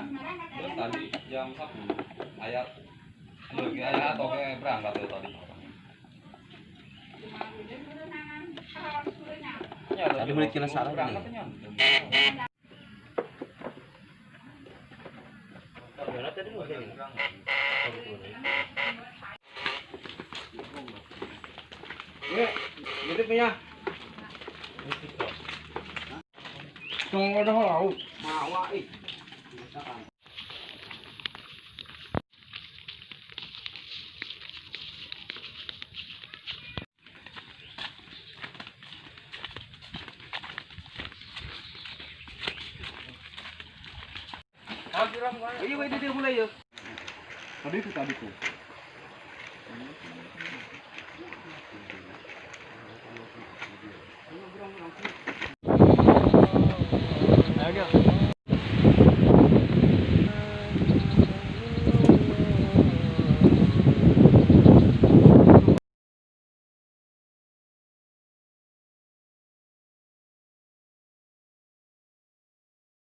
Terus tadi jam 10 ayat ayat atau kayak berangkat ya tadi. Tadi boleh kira salah nih. Gitu punya. Tunggu dah laut. Mawa ih. Iya, dia mulai ya. Tadi tuh.